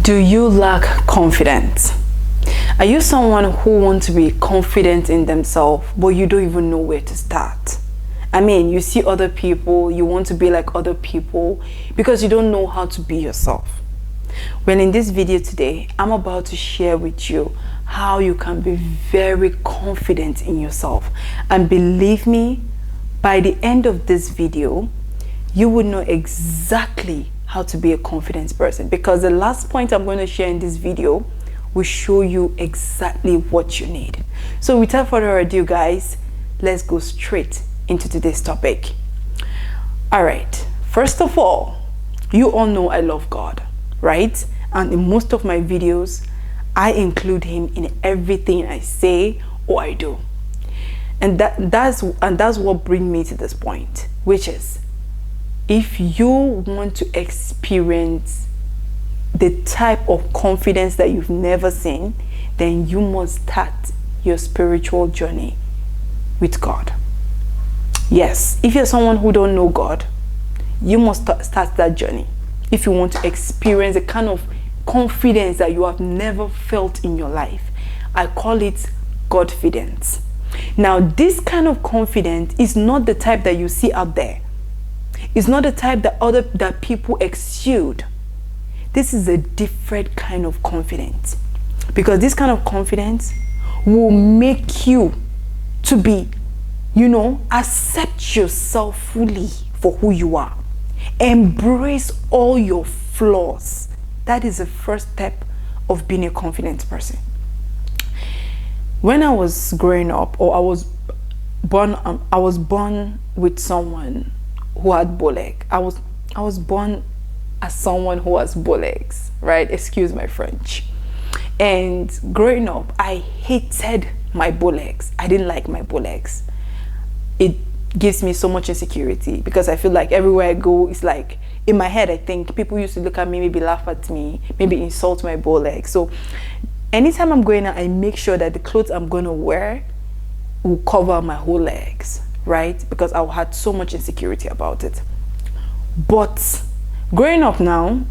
Do you lack confidence? Are you someone who wants to be confident in themselves, but you don't even know where to start? I mean, you see other people, you want to be like other people because you don't know how to be yourself. Well, in this video today, I'm about to share with you how you can be very confident in yourself. And believe me, by the end of this video, you would know exactly how to be a confident person, because the last point I'm going to share in this video will show you exactly what you need. So without further ado, guys, let's go straight into today's topic. All right, first of all, you all know I love God, right? And in most of my videos, I include him in everything I say or I do. And that's what brings me to this point, which is, if you want to experience the type of confidence that you've never seen, then you must start your spiritual journey with God. Yes, if you're someone who don't know God, you must start that journey if you want to experience the kind of confidence that you have never felt in your life. I call it Godfidence. Now, this kind of confidence is not the type that you see out there. It's not the type that people exude. This is a different kind of confidence, because this kind of confidence will make you to be, accept yourself fully for who you are. Embrace all your flaws. That is the first step of being a confident person. When I was growing up, or I was born with someone who had bow leg. I was born as someone who has bow legs, right? Excuse my French. And growing up, I hated my bow legs. I didn't like my bow legs. It gives me so much insecurity, because I feel like everywhere I go, it's like, in my head, I think people used to look at me, maybe laugh at me, maybe insult my bow legs. So anytime I'm going out, I make sure that the clothes I'm going to wear will cover my whole legs, right? Because I had so much insecurity about it. But growing up now,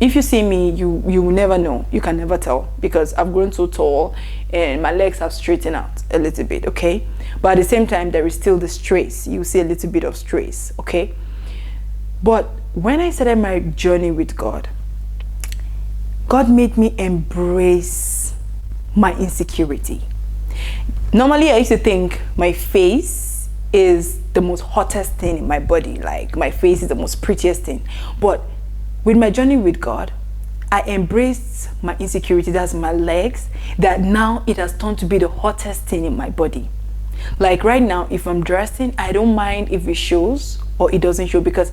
if you see me, you will never know. You can never tell, because I've grown so tall and my legs have straightened out a little bit, okay? But at the same time, there is still the strays. You see a little bit of strays, okay? But when I started my journey with God, God made me embrace my insecurity. Normally, I used to think my face is the most hottest thing in my body. Like, my face is the most prettiest thing. But with my journey with God, I embraced my insecurity, that's my legs, that now it has turned to be the hottest thing in my body. Like right now, if I'm dressing, I don't mind if it shows or it doesn't show, because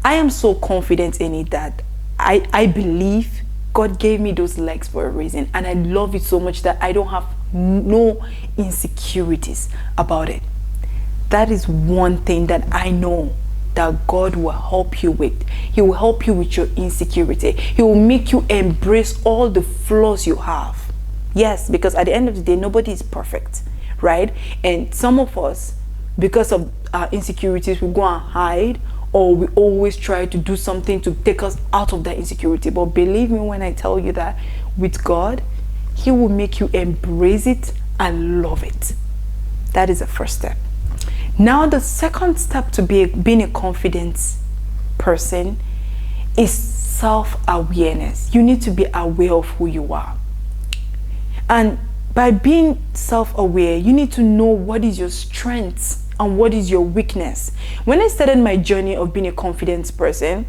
I am so confident in it that I believe God gave me those legs for a reason, and I love it so much that I don't have no insecurities about it. That is one thing that I know that God will help you with. He will help you with your insecurity. He will make you embrace all the flaws you have. Yes, because at the end of the day, nobody is perfect, right? And some of us, because of our insecurities, we go and hide, or we always try to do something to take us out of that insecurity. But believe me when I tell you that with God, he will make you embrace it and love it. That is the first step. Now, the second step to being a confident person is self-awareness. You need to be aware of who you are. And by being self-aware, you need to know what is your strengths and what is your weakness. When I started my journey of being a confident person,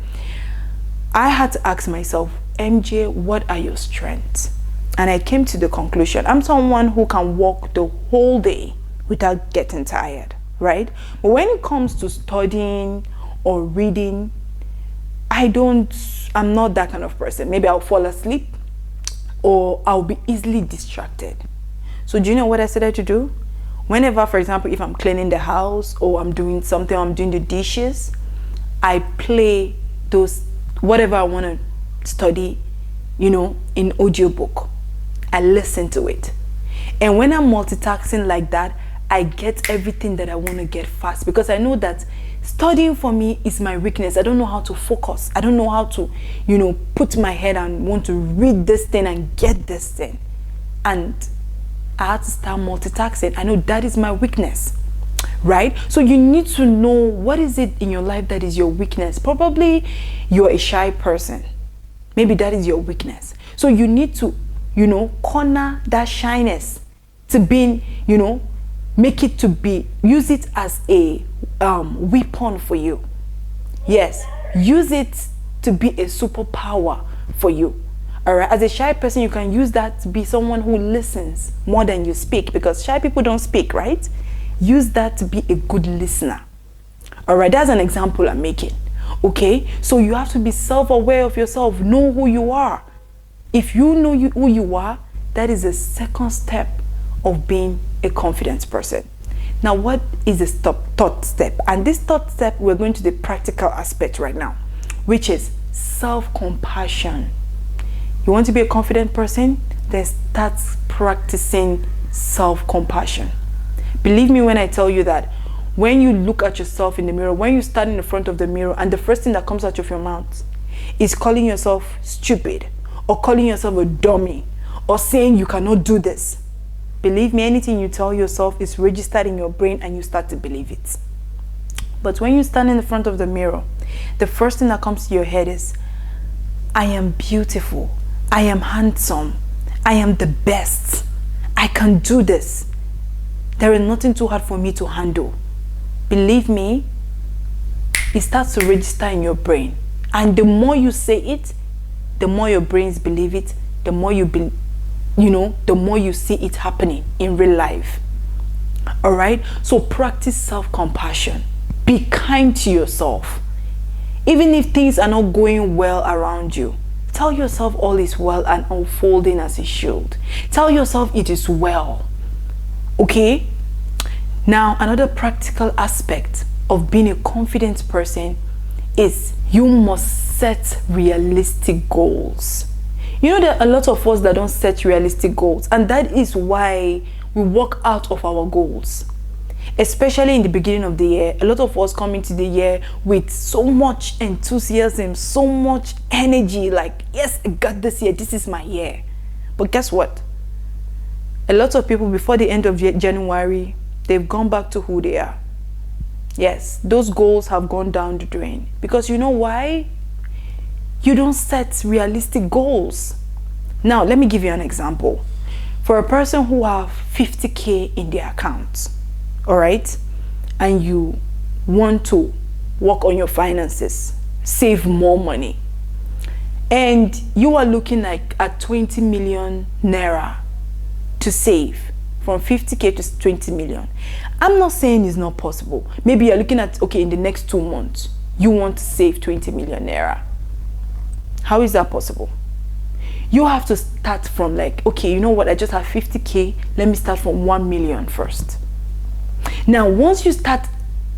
I had to ask myself, MJ, what are your strengths? And I came to the conclusion, I'm someone who can walk the whole day without getting tired, right? But when it comes to studying or reading, I'm not that kind of person. Maybe I'll fall asleep, or I'll be easily distracted. So do you know what I started to do? Whenever, for example, if I'm cleaning the house, or I'm doing something, I'm doing the dishes, I play those, whatever I want to study, in audiobook. I listen to it. And when I'm multitasking like that, I get everything that I want to get fast, because I know that studying for me is my weakness. I don't know how to focus. I don't know how to, put my head and want to read this thing and get this thing. And I had to start multitasking. I know that is my weakness, right? So you need to know what is it in your life that is your weakness. Probably you're a shy person. Maybe that is your weakness. So you need to, corner that shyness to be, make it to be, use it as a weapon for you. Yes, use it to be a superpower for you. All right, as a shy person, you can use that to be someone who listens more than you speak, because shy people don't speak, right? Use that to be a good listener. All right, that's an example I'm making. Okay, so you have to be self-aware of yourself, know who you are. If you know who you are, that is the second step of being a confident person. Now, what is the third step? And this third step, we're going to the practical aspect right now, which is self-compassion. You want to be a confident person? Then start practicing self-compassion. Believe me when I tell you that when you look at yourself in the mirror, when you stand in the front of the mirror and the first thing that comes out of your mouth is calling yourself stupid, or calling yourself a dummy, or saying you cannot do this, believe me, anything you tell yourself is registered in your brain and you start to believe it. But when you stand in the front of the mirror, the first thing that comes to your head is, I am beautiful. I am handsome. I am the best. I can do this. There is nothing too hard for me to handle. Believe me, it starts to register in your brain. And the more you say it, the more your brains believe it, the more the more you see it happening in real life. All right? So practice self-compassion. Be kind to yourself. Even if things are not going well around you, tell yourself all is well and unfolding as it should. Tell yourself it is well. Okay? Now, another practical aspect of being a confident person is you must set realistic goals. There are a lot of us that don't set realistic goals, and that is why we walk out of our goals. Especially in the beginning of the year, a lot of us come into the year with so much enthusiasm, so much energy, like, yes, I got this year, this is my year. But guess what? A lot of people, before the end of January, they've gone back to who they are. Yes, those goals have gone down the drain. Because you know why? You don't set realistic goals. Now, let me give you an example. For a person who have 50K in their account, all right, and you want to work on your finances, save more money, and you are looking like at 20 million naira to save from 50K to 20 million. I'm not saying it's not possible. Maybe you're looking at, okay, in the next 2 months, you want to save 20 million naira. How is that possible? You have to start from like, okay, you know what, I just have 50K. Let me start from 1 million first. Now, once you start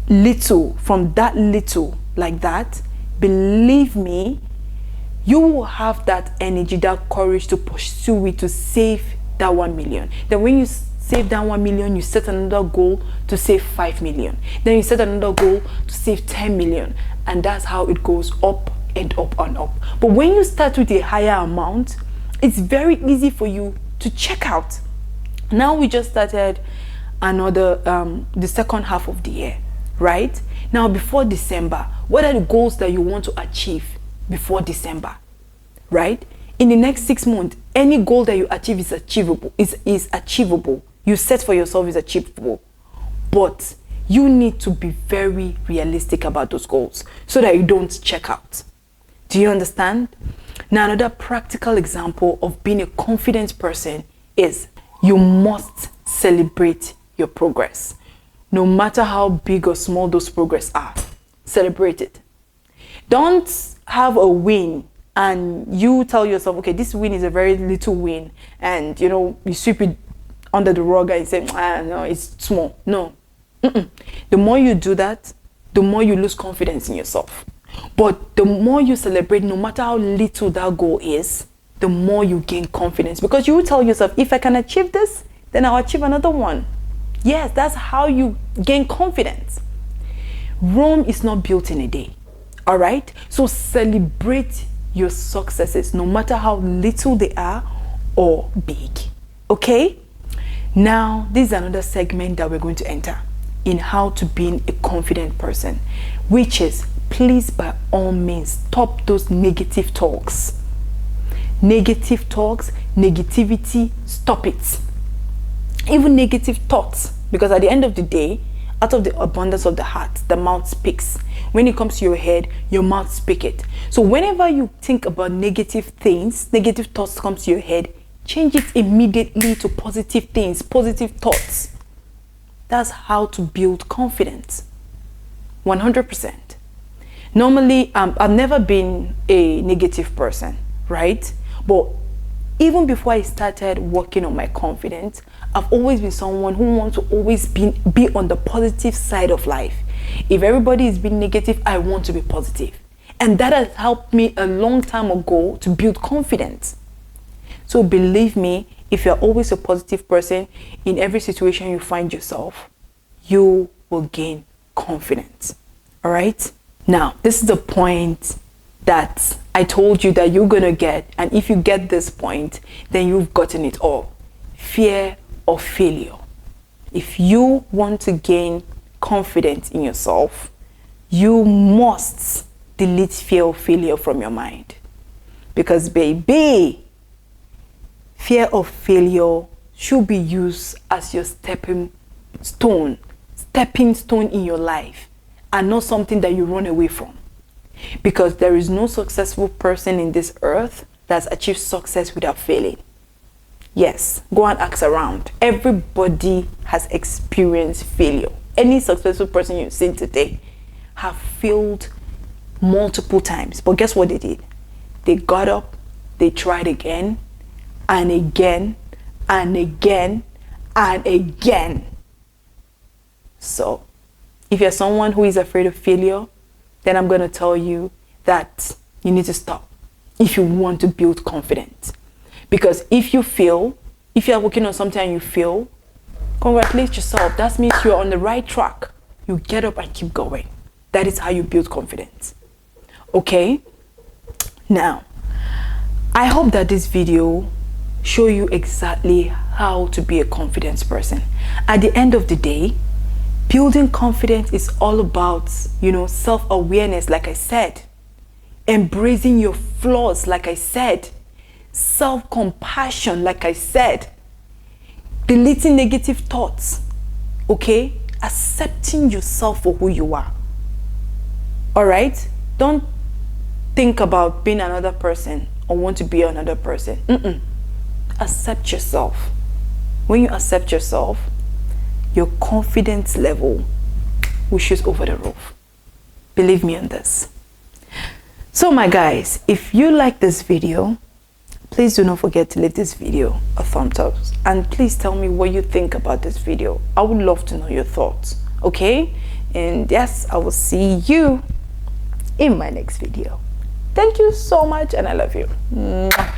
little, from that little like that, believe me, you will have that energy, that courage to pursue it, to save that 1 million. Then when you save that 1 million, you set another goal to save 5 million. Then you set another goal to save 10 million. And that's how it goes up and up and up. But when you start with a higher amount, it's very easy for you to check out. Now we just started another the second half of the year, right? Now, before December, what are the goals that you want to achieve before December, right? In the next 6 months, any goal that you achieve is achievable. Is achievable. You set for yourself is achievable. But you need to be very realistic about those goals so that you don't check out. Do you understand? Now, another practical example of being a confident person is you must celebrate your progress. No matter how big or small those progress are, celebrate it. Don't have a win and you tell yourself, okay, this win is a very little win, and you sweep it under the rug and say, no, it's small. No. The more you do that, the more you lose confidence in yourself. But the more you celebrate, no matter how little that goal is, the more you gain confidence, because you will tell yourself, if I can achieve this, then I'll achieve another one. Yes, that's how you gain confidence. Rome is not built in a day. All right? So celebrate your successes, no matter how little they are or big. Okay? Now, this is another segment that we're going to enter in how to be a confident person, which is, please, by all means, stop those negative talks. Negative talks, negativity, stop it. Even negative thoughts, because at the end of the day, out of the abundance of the heart, the mouth speaks. When it comes to your head, your mouth speaks it. So whenever you think about negative things, negative thoughts come to your head, change it immediately to positive things, positive thoughts. That's how to build confidence. 100%. Normally, I've never been a negative person, right? But even before I started working on my confidence, I've always been someone who wants to always be on the positive side of life. If everybody is being negative, I want to be positive. And that has helped me a long time ago to build confidence. So believe me, if you're always a positive person in every situation you find yourself, you will gain confidence. All right? Now, this is the point that I told you that you're going to get. And if you get this point, then you've gotten it all. Fear of failure. If you want to gain confidence in yourself, you must delete fear of failure from your mind. Because baby, fear of failure should be used as your stepping stone in your life, and not something that you run away from. Because there is no successful person in this earth that's achieved success without failing. Yes, go and ask around. Everybody has experienced failure. Any successful person you've seen today have failed multiple times. But guess what they did? They got up, they tried again, and again, and again, and again. So, if you're someone who is afraid of failure, then I'm going to tell you that you need to stop if you want to build confidence. Because if you fail, if you're working on something and you fail, congratulate yourself. That means you're on the right track. You get up and keep going. That is how you build confidence. Okay? Now, I hope that this video show you exactly how to be a confident person. At the end of the day, building confidence is all about, self-awareness, like I said. Embracing your flaws, like I said. Self-compassion, like I said. Deleting negative thoughts. Okay? Accepting yourself for who you are. Alright? Don't think about being another person or want to be another person. Accept yourself. When you accept yourself, your confidence level will shoot over the roof. Believe me on this. So my guys, if you like this video, please do not forget to leave this video a thumbs up. And please tell me what you think about this video. I would love to know your thoughts. Okay? And yes, I will see you in my next video. Thank you so much and I love you. Mwah.